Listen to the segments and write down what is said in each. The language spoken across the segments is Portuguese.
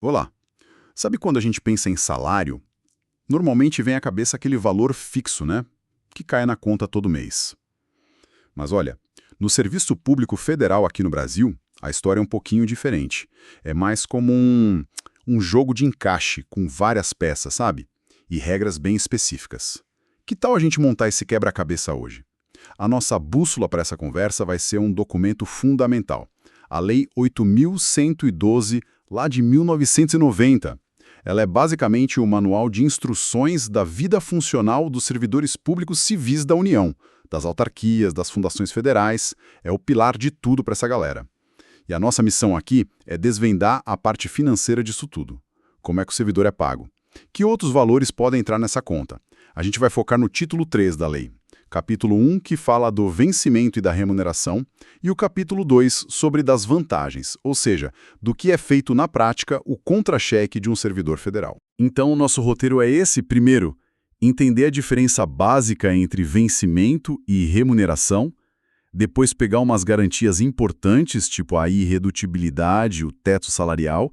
Olá. Sabe quando a gente pensa em salário? Normalmente vem à cabeça aquele valor fixo, né? Que cai na conta todo mês. Mas olha, no serviço público federal aqui no Brasil, a história é um pouquinho diferente. É mais como um jogo de encaixe com várias peças, sabe? E regras bem específicas. Que tal a gente montar esse quebra-cabeça hoje? A nossa bússola para essa conversa vai ser um documento fundamental. A Lei 8.112, lá de 1990. Ela é basicamente o manual de instruções da vida funcional dos servidores públicos civis da União, das autarquias, das fundações federais. É o pilar de tudo para essa galera. E a nossa missão aqui é desvendar a parte financeira disso tudo. Como é que o servidor é pago? Que outros valores podem entrar nessa conta? A gente vai focar no título 3 da lei. Capítulo 1, que fala do vencimento e da remuneração, e o capítulo 2, sobre das vantagens, ou seja, do que é feito na prática o contra-cheque de um servidor federal. Então, o nosso roteiro é esse, primeiro, entender a diferença básica entre vencimento e remuneração, depois pegar umas garantias importantes, tipo a irredutibilidade, o teto salarial,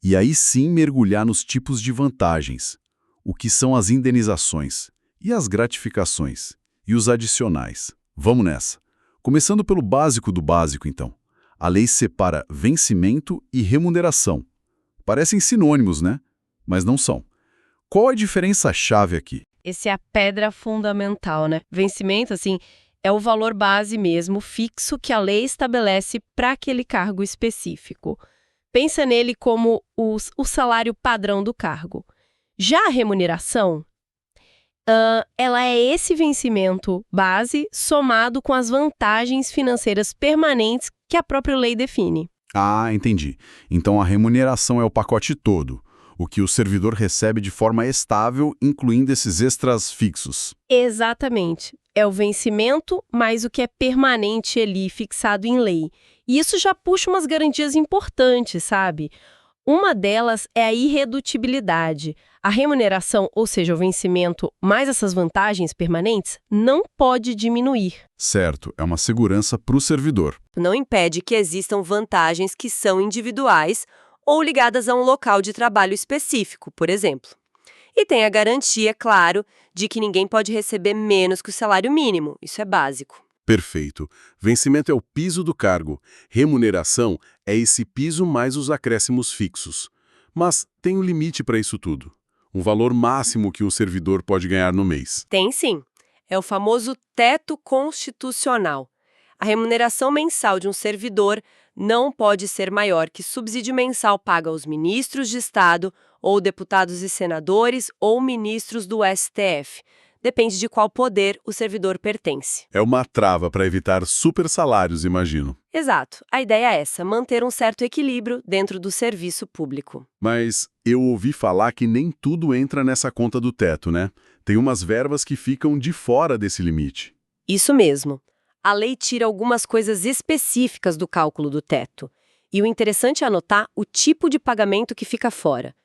e aí sim mergulhar nos tipos de vantagens, o que são as indenizações e as gratificações. E os adicionais. Vamos nessa. Começando pelo básico do básico, então. A lei separa vencimento e remuneração. Parecem sinônimos, né? Mas não são. Qual a diferença-chave aqui? Essa é a pedra fundamental, né? Vencimento, assim, é o valor base mesmo, fixo, que a lei estabelece para aquele cargo específico. Pensa nele como o salário padrão do cargo. Já a remuneração, ela é esse vencimento base somado com as vantagens financeiras permanentes que a própria lei define. Ah, entendi. Então a remuneração é o pacote todo, o que o servidor recebe de forma estável, incluindo esses extras fixos. Exatamente. É o vencimento mais o que é permanente ali, fixado em lei. E isso já puxa umas garantias importantes, sabe? Uma delas é a irredutibilidade. A remuneração, ou seja, o vencimento, mais essas vantagens permanentes, não pode diminuir. Certo, é uma segurança para o servidor. Não impede que existam vantagens que são individuais ou ligadas a um local de trabalho específico, por exemplo. E tem a garantia, claro, de que ninguém pode receber menos que o salário mínimo. Isso é básico. Perfeito. Vencimento é o piso do cargo. Remuneração é esse piso mais os acréscimos fixos. Mas tem um limite para isso tudo. Um valor máximo que um servidor pode ganhar no mês. Tem sim. É o famoso teto constitucional. A remuneração mensal de um servidor não pode ser maior que subsídio mensal pago aos ministros de Estado ou deputados e senadores ou ministros do STF. Depende de qual poder o servidor pertence. É uma trava para evitar super salários, imagino. Exato. A ideia é essa, manter um certo equilíbrio dentro do serviço público. Mas eu ouvi falar que nem tudo entra nessa conta do teto, né? Tem umas verbas que ficam de fora desse limite. Isso mesmo. A lei tira algumas coisas específicas do cálculo do teto. E o interessante é anotar o tipo de pagamento que fica fora.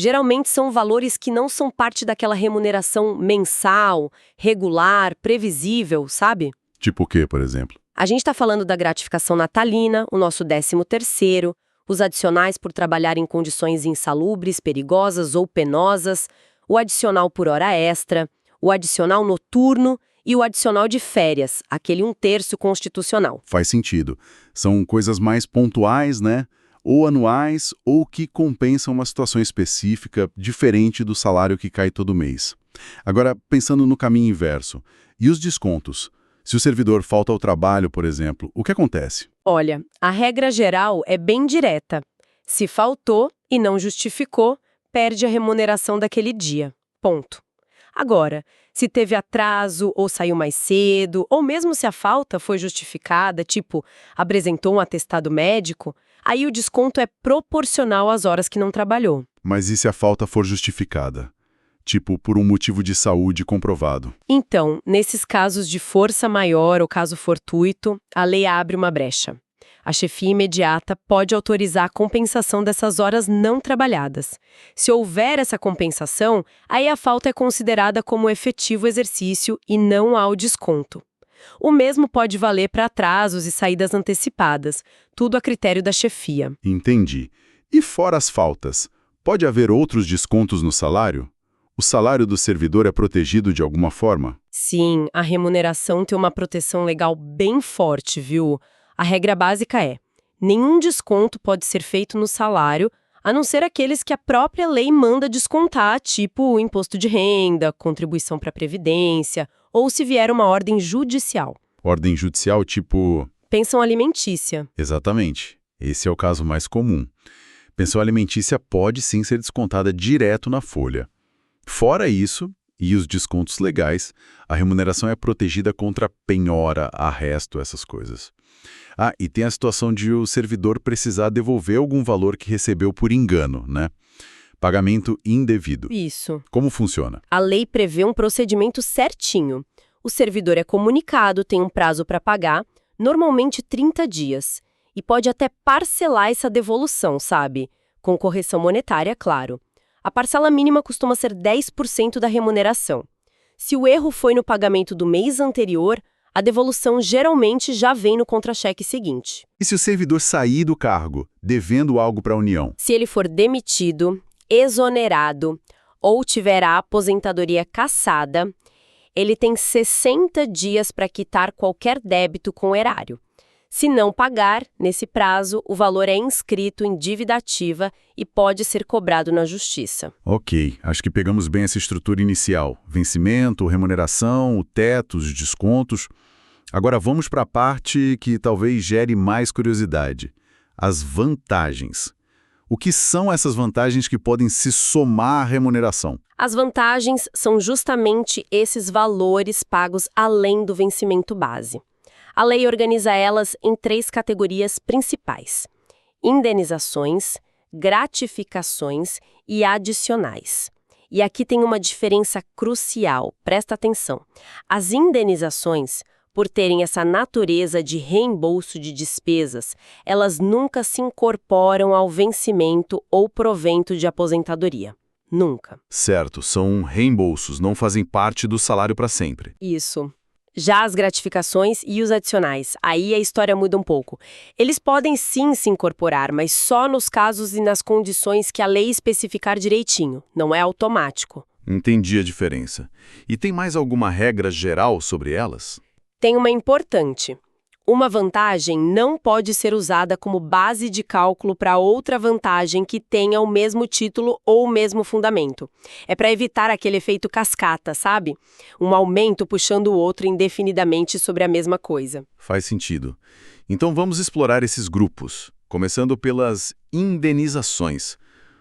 Geralmente são valores que não são parte daquela remuneração mensal, regular, previsível, sabe? Tipo o quê, por exemplo? A gente está falando da gratificação natalina, o nosso 13º, os adicionais por trabalhar em condições insalubres, perigosas ou penosas, o adicional por hora extra, o adicional noturno e o adicional de férias, aquele 1/3 constitucional. Faz sentido. São coisas mais pontuais, né? Ou anuais, ou que compensam uma situação específica, diferente do salário que cai todo mês. Agora, pensando no caminho inverso, e os descontos? Se o servidor falta ao trabalho, por exemplo, o que acontece? Olha, a regra geral é bem direta. Se faltou e não justificou, perde a remuneração daquele dia. Ponto. Agora, se teve atraso ou saiu mais cedo, ou mesmo se a falta foi justificada, tipo, apresentou um atestado médico, aí o desconto é proporcional às horas que não trabalhou. Mas e se a falta for justificada? Tipo, por um motivo de saúde comprovado? Então, nesses casos de força maior ou caso fortuito, a lei abre uma brecha. A chefia imediata pode autorizar a compensação dessas horas não trabalhadas. Se houver essa compensação, aí a falta é considerada como efetivo exercício e não há o desconto. O mesmo pode valer para atrasos e saídas antecipadas, tudo a critério da chefia. Entendi. E fora as faltas, pode haver outros descontos no salário? O salário do servidor é protegido de alguma forma? Sim, a remuneração tem uma proteção legal bem forte, viu? A regra básica é: nenhum desconto pode ser feito no salário, a não ser aqueles que a própria lei manda descontar, tipo o imposto de renda, contribuição para a Previdência, ou se vier uma ordem judicial. Ordem judicial tipo... Pensão alimentícia. Exatamente. Esse é o caso mais comum. Pensão alimentícia pode sim ser descontada direto na folha. Fora isso, e os descontos legais, a remuneração é protegida contra penhora, arresto, essas coisas. Ah, e tem a situação de o servidor precisar devolver algum valor que recebeu por engano, né? Pagamento indevido. Isso. Como funciona? A lei prevê um procedimento certinho. O servidor é comunicado, tem um prazo para pagar, normalmente 30 dias. E pode até parcelar essa devolução, sabe? Com correção monetária, claro. A parcela mínima costuma ser 10% da remuneração. Se o erro foi no pagamento do mês anterior, a devolução geralmente já vem no contra-cheque seguinte. E se o servidor sair do cargo, devendo algo para a União? Se ele for demitido, exonerado ou tiver a aposentadoria cassada, ele tem 60 dias para quitar qualquer débito com o erário. Se não pagar, nesse prazo, o valor é inscrito em dívida ativa e pode ser cobrado na justiça. Ok, acho que pegamos bem essa estrutura inicial. Vencimento, remuneração, o teto, os descontos. Agora vamos para a parte que talvez gere mais curiosidade. As vantagens. O que são essas vantagens que podem se somar à remuneração? As vantagens são justamente esses valores pagos além do vencimento base. A lei organiza elas em 3 categorias principais: indenizações, gratificações e adicionais. E aqui tem uma diferença crucial, presta atenção. As indenizações, por terem essa natureza de reembolso de despesas, elas nunca se incorporam ao vencimento ou provento de aposentadoria. Nunca. Certo, são reembolsos, não fazem parte do salário para sempre. Isso. Já as gratificações e os adicionais, aí a história muda um pouco. Eles podem sim se incorporar, mas só nos casos e nas condições que a lei especificar direitinho, não é automático. Entendi a diferença. E tem mais alguma regra geral sobre elas? Tem uma importante. Uma vantagem não pode ser usada como base de cálculo para outra vantagem que tenha o mesmo título ou o mesmo fundamento. É para evitar aquele efeito cascata, sabe? Um aumento puxando o outro indefinidamente sobre a mesma coisa. Faz sentido. Então vamos explorar esses grupos, começando pelas indenizações.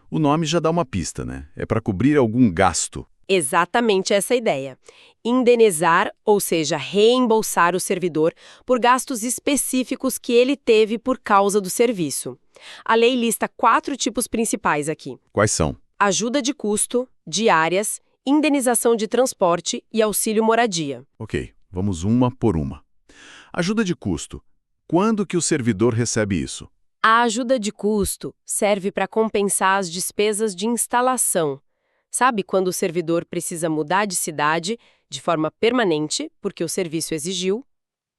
O nome já dá uma pista, né? É para cobrir algum gasto. Exatamente essa ideia. Indenizar, ou seja, reembolsar o servidor por gastos específicos que ele teve por causa do serviço. A lei lista 4 tipos principais aqui: Quais são? ajuda de custo, diárias, indenização de transporte e auxílio moradia. Ok, vamos uma por uma. Ajuda de custo. Quando que o servidor recebe isso? A ajuda de custo serve para compensar as despesas de instalação. Sabe quando o servidor precisa mudar de cidade de forma permanente, porque o serviço exigiu?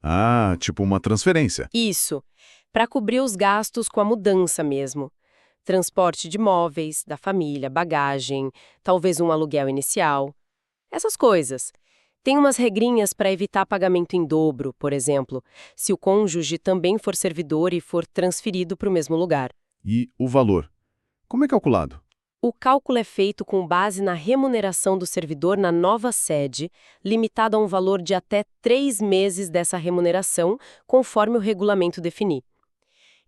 Ah, tipo uma transferência. Isso, para cobrir os gastos com a mudança mesmo. Transporte de móveis, da família, bagagem, talvez um aluguel inicial. Essas coisas. Tem umas regrinhas para evitar pagamento em dobro, por exemplo, se o cônjuge também for servidor e for transferido para o mesmo lugar. E o valor? Como é calculado? O cálculo é feito com base na remuneração do servidor na nova sede, limitado a um valor de até 3 meses dessa remuneração, conforme o regulamento definir.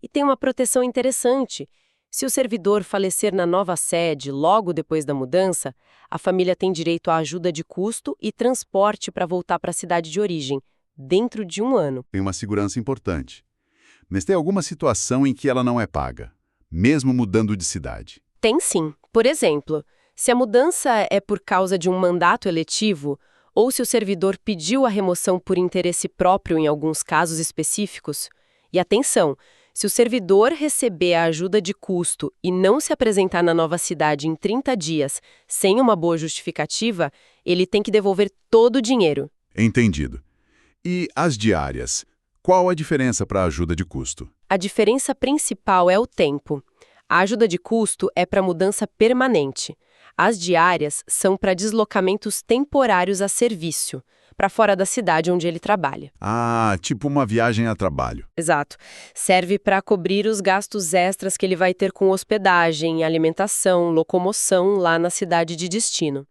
E tem uma proteção interessante. Se o servidor falecer na nova sede logo depois da mudança, a família tem direito à ajuda de custo e transporte para voltar para a cidade de origem, dentro de 1 ano. Tem uma segurança importante. Mas tem alguma situação em que ela não é paga, mesmo mudando de cidade? Tem sim. Por exemplo, se a mudança é por causa de um mandato eletivo, ou se o servidor pediu a remoção por interesse próprio em alguns casos específicos. E atenção, se o servidor receber a ajuda de custo e não se apresentar na nova cidade em 30 dias sem uma boa justificativa, ele tem que devolver todo o dinheiro. Entendido. E as diárias? Qual a diferença para a ajuda de custo? A diferença principal é o tempo. A ajuda de custo é para mudança permanente. As diárias são para deslocamentos temporários a serviço, para fora da cidade onde ele trabalha. Ah, tipo uma viagem a trabalho. Exato. Serve para cobrir os gastos extras que ele vai ter com hospedagem, alimentação, locomoção lá na cidade de destino.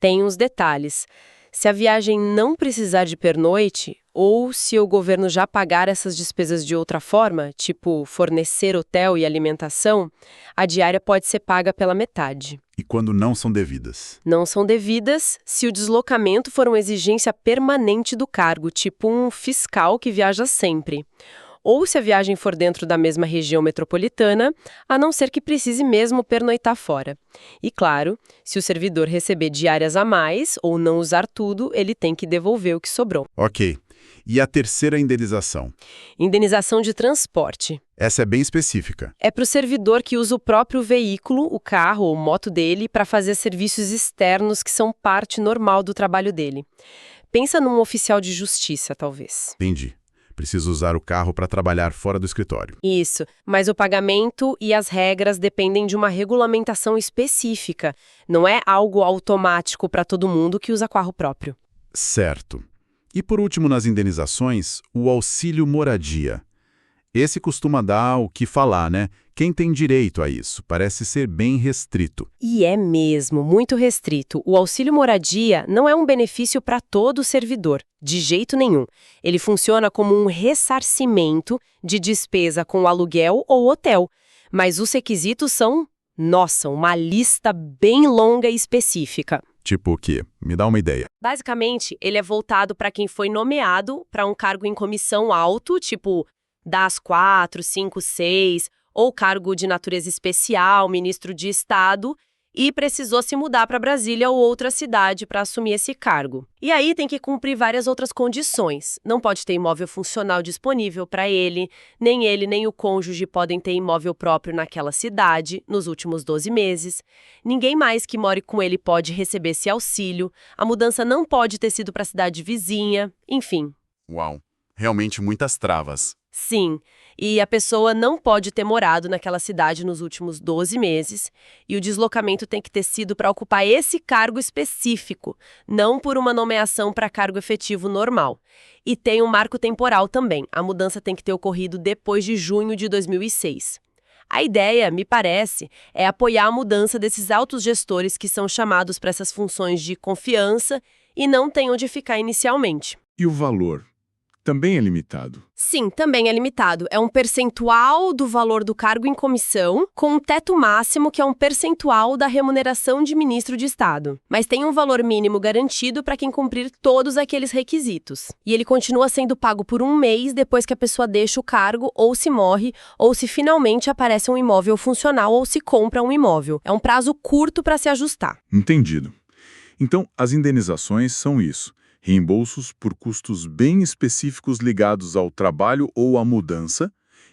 Tem uns detalhes. Se a viagem não precisar de pernoite, ou se o governo já pagar essas despesas de outra forma, tipo fornecer hotel e alimentação, a diária pode ser paga pela metade. E quando não são devidas? Não são devidas se o deslocamento for uma exigência permanente do cargo, tipo um fiscal que viaja sempre. Ou se a viagem for dentro da mesma região metropolitana, a não ser que precise mesmo pernoitar fora. E claro, se o servidor receber diárias a mais ou não usar tudo, ele tem que devolver o que sobrou. Ok. E a terceira indenização? Indenização de transporte. Essa é bem específica. É para o servidor que usa o próprio veículo, o carro ou moto dele, para fazer serviços externos que são parte normal do trabalho dele. Pensa num oficial de justiça, talvez. Entendi. Preciso usar o carro para trabalhar fora do escritório. Isso, mas o pagamento e as regras dependem de uma regulamentação específica. Não é algo automático para todo mundo que usa carro próprio. Certo. E por último, nas indenizações, o auxílio moradia. Esse costuma dar o que falar, né? Quem tem direito a isso? Parece ser bem restrito. E é mesmo, muito restrito. O auxílio moradia não é um benefício para todo servidor, de jeito nenhum. Ele funciona como um ressarcimento de despesa com aluguel ou hotel. Mas os requisitos são, nossa, uma lista bem longa e específica. Tipo o quê? Me dá uma ideia. Basicamente, ele é voltado para quem foi nomeado para um cargo em comissão alto, tipo das 4, 5, 6, ou cargo de natureza especial, ministro de Estado, e precisou se mudar para Brasília ou outra cidade para assumir esse cargo. E aí tem que cumprir várias outras condições. Não pode ter imóvel funcional disponível para ele nem o cônjuge podem ter imóvel próprio naquela cidade nos últimos 12 meses. Ninguém mais que more com ele pode receber esse auxílio. A mudança não pode ter sido para a cidade vizinha, enfim. Uau, realmente muitas travas. Sim, e a pessoa não pode ter morado naquela cidade nos últimos 12 meses, e o deslocamento tem que ter sido para ocupar esse cargo específico, não por uma nomeação para cargo efetivo normal. E tem um marco temporal também, a mudança tem que ter ocorrido depois de junho de 2006. A ideia, me parece, é apoiar a mudança desses altos gestores que são chamados para essas funções de confiança e não têm onde ficar inicialmente. E o valor? Também é limitado. Sim, também é limitado. É um percentual do valor do cargo em comissão, com um teto máximo que é um percentual da remuneração de ministro de Estado. Mas tem um valor mínimo garantido para quem cumprir todos aqueles requisitos. E ele continua sendo pago por um mês depois que a pessoa deixa o cargo, ou se morre, ou se finalmente aparece um imóvel funcional ou se compra um imóvel. É um prazo curto para se ajustar. Entendido. Então, as indenizações são isso. Reembolsos por custos bem específicos ligados ao trabalho ou à mudança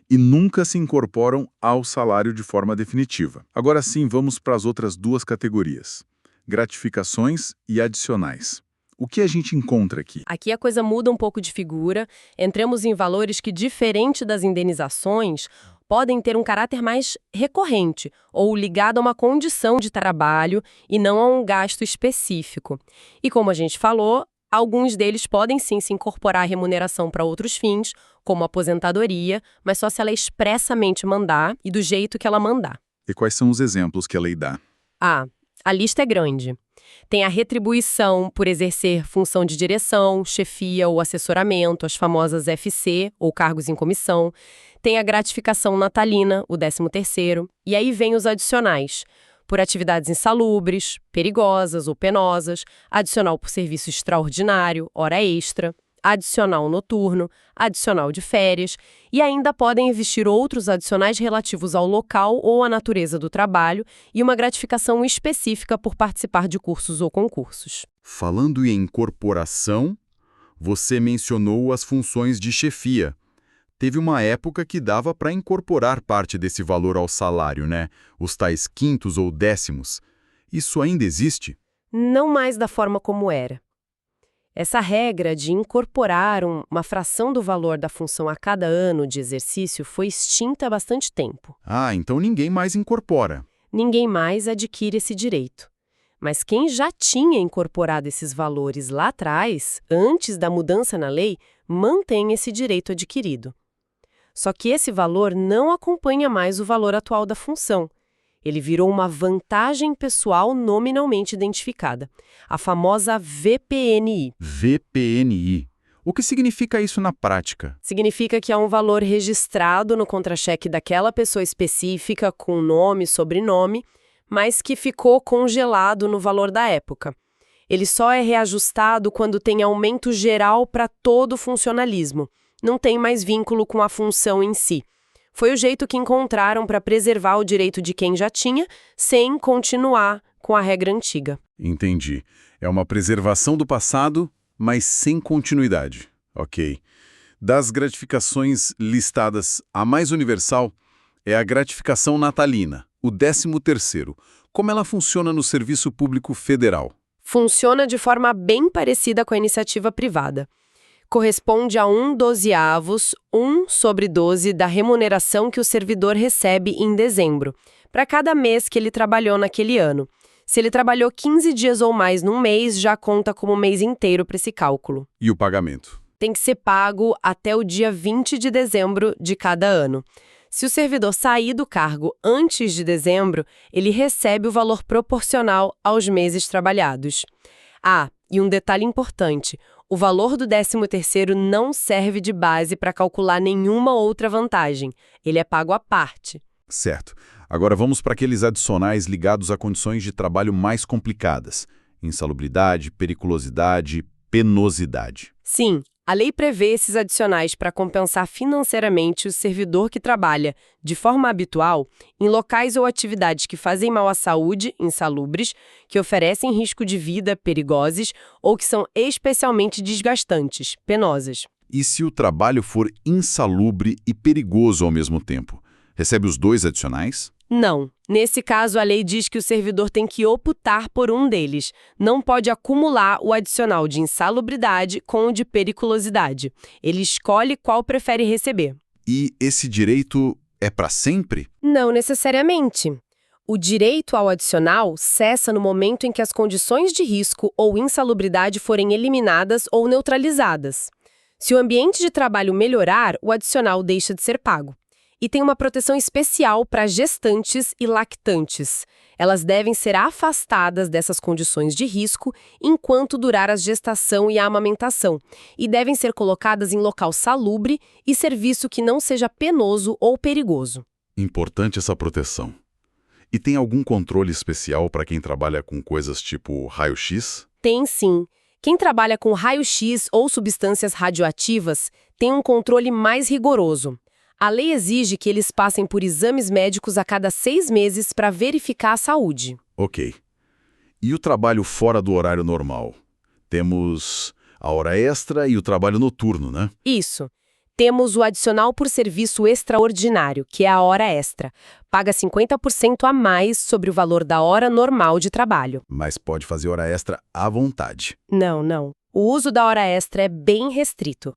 e nunca se incorporam ao salário de forma definitiva. Agora sim, vamos para as outras duas categorias: gratificações e adicionais. O que a gente encontra aqui? Aqui a coisa muda um pouco de figura. Entramos em valores que, diferente das indenizações, podem ter um caráter mais recorrente ou ligado a uma condição de trabalho e não a um gasto específico. E como a gente falou, alguns deles podem sim se incorporar à remuneração para outros fins, como aposentadoria, mas só se ela expressamente mandar e do jeito que ela mandar. E quais são os exemplos que a lei dá? A lista é grande. Tem a retribuição por exercer função de direção, chefia ou assessoramento, as famosas FC, ou cargos em comissão. Tem a gratificação natalina, o 13º. E aí vem os adicionais: por atividades insalubres, perigosas ou penosas, adicional por serviço extraordinário, hora extra, adicional noturno, adicional de férias, e ainda podem existir outros adicionais relativos ao local ou à natureza do trabalho e uma gratificação específica por participar de cursos ou concursos. Falando em incorporação, você mencionou as funções de chefia. Teve uma época que dava para incorporar parte desse valor ao salário, né? Os tais quintos ou décimos. Isso ainda existe? Não mais da forma como era. Essa regra de incorporar uma fração do valor da função a cada ano de exercício foi extinta há bastante tempo. Ah, então ninguém mais incorpora. Ninguém mais adquire esse direito. Mas quem já tinha incorporado esses valores lá atrás, antes da mudança na lei, mantém esse direito adquirido. Só que esse valor não acompanha mais o valor atual da função. Ele virou uma vantagem pessoal nominalmente identificada, a famosa VPNI. VPNI. O que significa isso na prática? Significa que há um valor registrado no contra-cheque daquela pessoa específica, com nome e sobrenome, mas que ficou congelado no valor da época. Ele só é reajustado quando tem aumento geral para todo o funcionalismo. Não tem mais vínculo com a função em si. Foi o jeito que encontraram para preservar o direito de quem já tinha, sem continuar com a regra antiga. Entendi. É uma preservação do passado, mas sem continuidade. Ok. Das gratificações listadas, a mais universal é a gratificação natalina, o 13º. Como ela funciona no Serviço Público Federal? Funciona de forma bem parecida com a iniciativa privada. Corresponde a 1/12, 1/12 da remuneração que o servidor recebe em dezembro, para cada mês que ele trabalhou naquele ano. Se ele trabalhou 15 dias ou mais num mês, já conta como mês inteiro para esse cálculo. E o pagamento? Tem que ser pago até o dia 20 de dezembro de cada ano. Se o servidor sair do cargo antes de dezembro, ele recebe o valor proporcional aos meses trabalhados. Ah, e um detalhe importante: o valor do 13º não serve de base para calcular nenhuma outra vantagem. Ele é pago à parte. Certo. Agora vamos para aqueles adicionais ligados a condições de trabalho mais complicadas. Insalubridade, periculosidade, penosidade. Sim, a lei prevê esses adicionais para compensar financeiramente o servidor que trabalha, de forma habitual, em locais ou atividades que fazem mal à saúde, insalubres, que oferecem risco de vida, perigosas, ou que são especialmente desgastantes, penosas. E se o trabalho for insalubre e perigoso ao mesmo tempo? Recebe os dois adicionais? Não. Nesse caso, a lei diz que o servidor tem que optar por um deles. Não pode acumular o adicional de insalubridade com o de periculosidade. Ele escolhe qual prefere receber. E esse direito é para sempre? Não necessariamente. O direito ao adicional cessa no momento em que as condições de risco ou insalubridade forem eliminadas ou neutralizadas. Se o ambiente de trabalho melhorar, o adicional deixa de ser pago. E tem uma proteção especial para gestantes e lactantes. Elas devem ser afastadas dessas condições de risco enquanto durar a gestação e a amamentação, e devem ser colocadas em local salubre e serviço que não seja penoso ou perigoso. Importante essa proteção. E tem algum controle especial para quem trabalha com coisas tipo raio-x? Tem sim. Quem trabalha com raio-x ou substâncias radioativas tem um controle mais rigoroso. A lei exige que eles passem por exames médicos a cada 6 meses para verificar a saúde. Ok. E o trabalho fora do horário normal? Temos a hora extra e o trabalho noturno, né? Isso. Temos o adicional por serviço extraordinário, que é a hora extra. Paga 50% a mais sobre o valor da hora normal de trabalho. Mas pode fazer hora extra à vontade. Não. O uso da hora extra é bem restrito.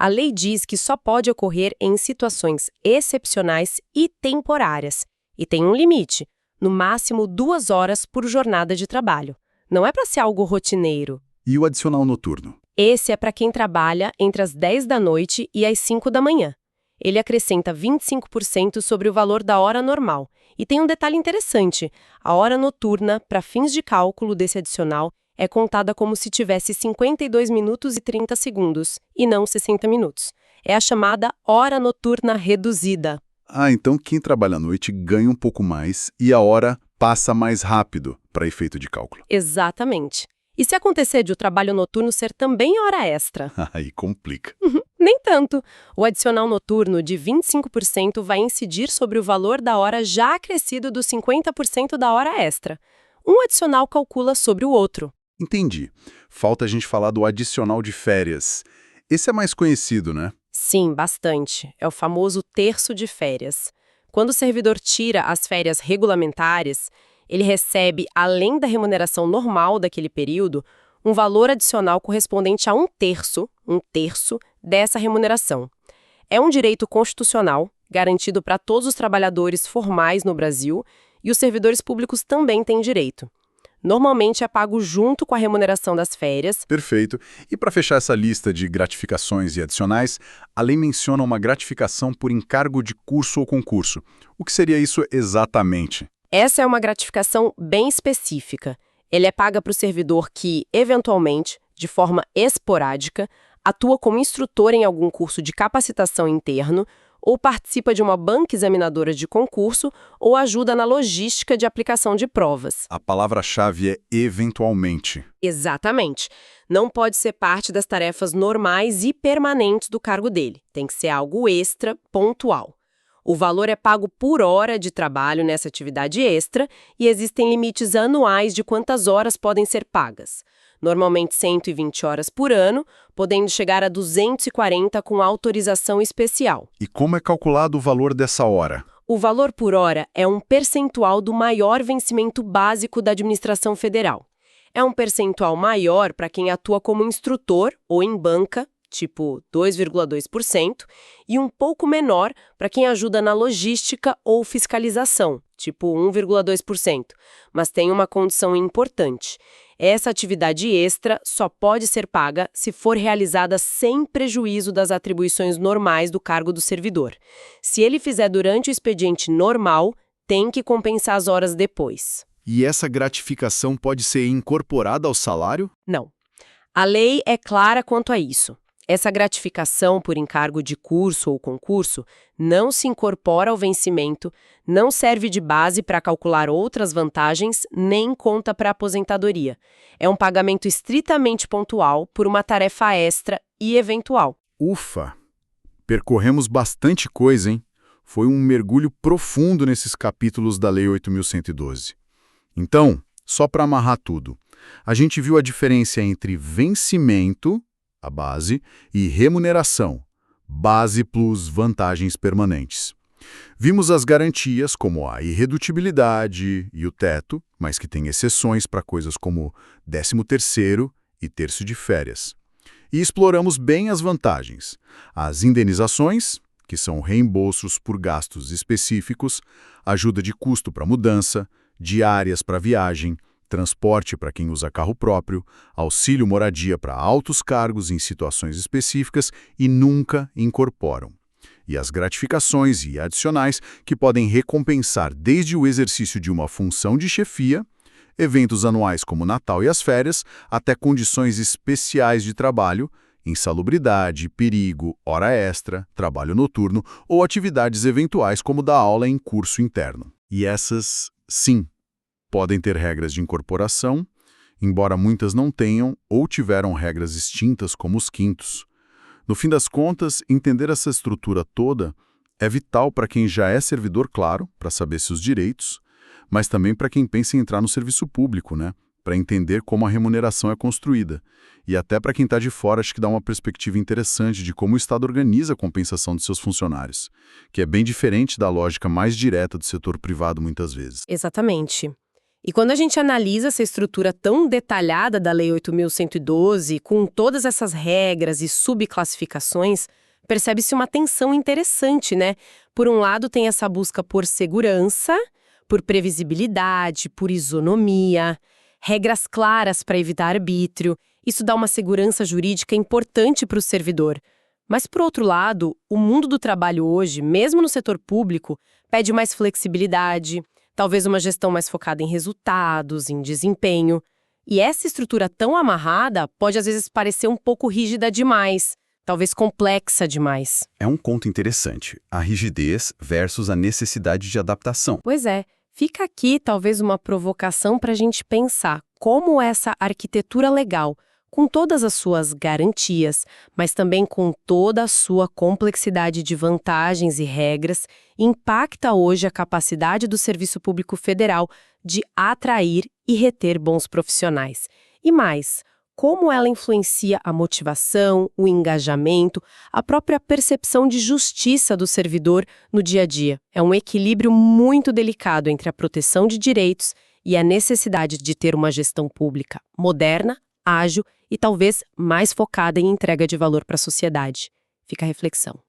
A lei diz que só pode ocorrer em situações excepcionais e temporárias. E tem um limite, no máximo 2 horas por jornada de trabalho. Não é para ser algo rotineiro. E o adicional noturno? Esse é para quem trabalha entre as 10 da noite e as 5 da manhã. Ele acrescenta 25% sobre o valor da hora normal. E tem um detalhe interessante: a hora noturna, para fins de cálculo desse adicional, é contada como se tivesse 52 minutos e 30 segundos, e não 60 minutos. É a chamada hora noturna reduzida. Ah, então quem trabalha à noite ganha um pouco mais e a hora passa mais rápido para efeito de cálculo. Exatamente. E se acontecer de o trabalho noturno ser também hora extra? Aí complica. Nem tanto. O adicional noturno de 25% vai incidir sobre o valor da hora já acrescido dos 50% da hora extra. Um adicional calcula sobre o outro. Entendi. Falta a gente falar do adicional de férias. Esse é mais conhecido, né? Sim, bastante. É o famoso terço de férias. Quando o servidor tira as férias regulamentares, ele recebe, além da remuneração normal daquele período, um valor adicional correspondente a um terço dessa remuneração. É um direito constitucional, garantido para todos os trabalhadores formais no Brasil, e os servidores públicos também têm direito. Normalmente é pago junto com a remuneração das férias. Perfeito. E para fechar essa lista de gratificações e adicionais, a lei menciona uma gratificação por encargo de curso ou concurso. O que seria isso exatamente? Essa é uma gratificação bem específica. Ele é paga para o servidor que, eventualmente, de forma esporádica, atua como instrutor em algum curso de capacitação interno ou participa de uma banca examinadora de concurso ou ajuda na logística de aplicação de provas. A palavra-chave é eventualmente. Exatamente. Não pode ser parte das tarefas normais e permanentes do cargo dele. Tem que ser algo extra, pontual. O valor é pago por hora de trabalho nessa atividade extra e existem limites anuais de quantas horas podem ser pagas. Normalmente 120 horas por ano, podendo chegar a 240 com autorização especial. E como é calculado o valor dessa hora? O valor por hora é um percentual do maior vencimento básico da administração federal. É um percentual maior para quem atua como instrutor ou em banca, tipo 2,2%, e um pouco menor para quem ajuda na logística ou fiscalização, tipo 1,2%. Mas tem uma condição importante. Essa atividade extra só pode ser paga se for realizada sem prejuízo das atribuições normais do cargo do servidor. Se ele fizer durante o expediente normal, tem que compensar as horas depois. E essa gratificação pode ser incorporada ao salário? Não. A lei é clara quanto a isso. Essa gratificação por encargo de curso ou concurso não se incorpora ao vencimento, não serve de base para calcular outras vantagens, nem conta para aposentadoria. É um pagamento estritamente pontual por uma tarefa extra e eventual. Ufa! Percorremos bastante coisa, hein? Foi um mergulho profundo nesses capítulos da Lei 8.112. Então, só para amarrar tudo, a gente viu a diferença entre vencimento, a base, e remuneração, base plus vantagens permanentes. Vimos as garantias como a irredutibilidade e o teto, mas que tem exceções para coisas como 13º e terço de férias. E exploramos bem as vantagens, as indenizações, que são reembolsos por gastos específicos, ajuda de custo para mudança, diárias para viagem, transporte para quem usa carro próprio, auxílio moradia para altos cargos em situações específicas e nunca incorporam. E as gratificações e adicionais que podem recompensar desde o exercício de uma função de chefia, eventos anuais como Natal e as férias, até condições especiais de trabalho, insalubridade, perigo, hora extra, trabalho noturno ou atividades eventuais como dar aula em curso interno. E essas, sim, podem ter regras de incorporação, embora muitas não tenham ou tiveram regras extintas como os quintos. No fim das contas, entender essa estrutura toda é vital para quem já é servidor, claro, para saber seus direitos, mas também para quem pensa em entrar no serviço público, né? Para entender como a remuneração é construída. E até para quem está de fora, acho que dá uma perspectiva interessante de como o Estado organiza a compensação de seus funcionários, que é bem diferente da lógica mais direta do setor privado muitas vezes. Exatamente. E quando a gente analisa essa estrutura tão detalhada da Lei 8.112, com todas essas regras e subclassificações, percebe-se uma tensão interessante, né? Por um lado, tem essa busca por segurança, por previsibilidade, por isonomia, regras claras para evitar arbítrio. Isso dá uma segurança jurídica importante para o servidor. Mas, por outro lado, o mundo do trabalho hoje, mesmo no setor público, pede mais flexibilidade, talvez uma gestão mais focada em resultados, em desempenho. E essa estrutura tão amarrada pode às vezes parecer um pouco rígida demais, talvez complexa demais. É um ponto interessante, a rigidez versus a necessidade de adaptação. Pois é, fica aqui talvez uma provocação para a gente pensar como essa arquitetura legal, com todas as suas garantias, mas também com toda a sua complexidade de vantagens e regras, impacta hoje a capacidade do Serviço Público Federal de atrair e reter bons profissionais. E mais, como ela influencia a motivação, o engajamento, a própria percepção de justiça do servidor no dia a dia. É um equilíbrio muito delicado entre a proteção de direitos e a necessidade de ter uma gestão pública moderna, ágil e talvez mais focada em entrega de valor para a sociedade. Fica a reflexão.